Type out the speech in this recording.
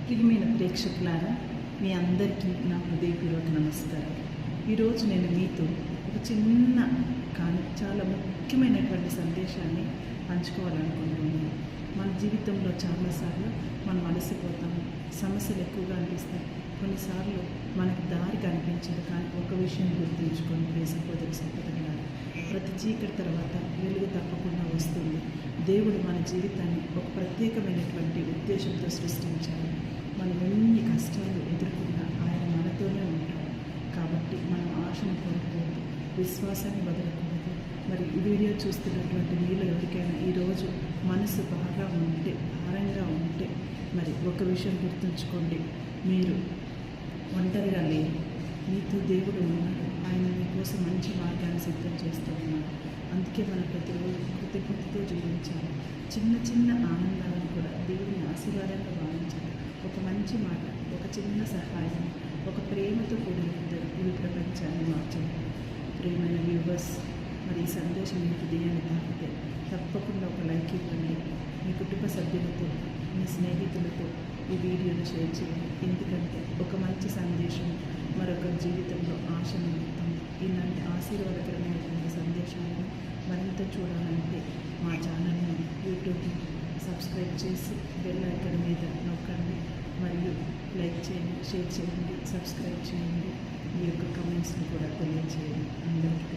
ప్రియమైన ప్రేక్షకులారా, మీ అందరికీ నా హృదయపూర్వక నమస్కారం. ఈరోజు నేను మీతో ఒక చిన్న కానీ చాలా ముఖ్యమైనటువంటి సందేశాన్ని పంచుకోవాలనుకుంటున్నాను. మన జీవితంలో చాలాసార్లు మనం అలసిపోతాము, సమస్యలు ఎక్కువగా అనిపిస్తాయి. కొన్నిసార్లు మనకు దారి కనిపించదు. కానీ ఒక విషయం గుర్తుంచుకొని ప్రేసపోదరి సంపదగలారు, ప్రతి చీకటి తర్వాత వెలుగు తప్పకుండా వస్తుంది. దేవుడు మన జీవితాన్ని ఒక ప్రత్యేకమైనటువంటి ఉద్దేశంతో సృష్టించారు. మనం ఎన్ని కష్టాలు ఎదుర్కొన్నా ఆయన మనతోనే ఉంటాడు. కాబట్టి మనం ఆశను కోల్పోవద్దు, విశ్వాసాన్ని వదలకూడదు. మరి ఈ వీడియో చూస్తున్నటువంటి మీలో ఎవరికైనా ఈరోజు మనసు బాగా ఉంటే, భారంగా ఉంటే, మరి ఒక విషయం గుర్తుంచుకోండి, మీరు ఒంటరిగా లేరు. మీతో దేవుడు ఉన్నాడు. ఆయన మీకోసం మంచి మార్గాన్ని సిద్ధం చేస్తూ ఉన్నాడు. అందుకే మనం ప్రతిరోజు కృతజ్ఞతతో జీవించాలి. చిన్న చిన్న ఆనందాలను కూడా దేవుని ఆశీర్వాదంగా భావించాలి. ఒక మంచి మాట, ఒక చిన్న సహాయం, ఒక ప్రేమతో కూడిన ఇవి ప్రపంచాన్ని మార్చండి. ప్రేమైన వ్యూవర్స్, మరి ఈ సందేశం మీ హృదయాన్ని తాకితే తప్పకుండా ఒక లైక్ ఇవ్వండి. మీ కుటుంబ సభ్యులతో, మీ స్నేహితులతో ఈ వీడియోను షేర్ చేయండి. ఎందుకంటే ఒక మంచి సందేశం మరొక జీవితంలో ఆశ నిమిత్తం ఇలాంటి ఆశీర్వాదకరమైనటువంటి సందేశాలను మరింత చూడాలంటే మా ఛానల్ని యూట్యూబ్ని సబ్స్క్రైబ్ చేసి బెల్ ఐకాన్ మీద నొక్కండి. మరియు లైక్ చేయండి, షేర్ చేయండి, సబ్స్క్రైబ్ చేయండి. మీ యొక్క కమెంట్స్ని కూడా తెలియజేయండి. అందరికీ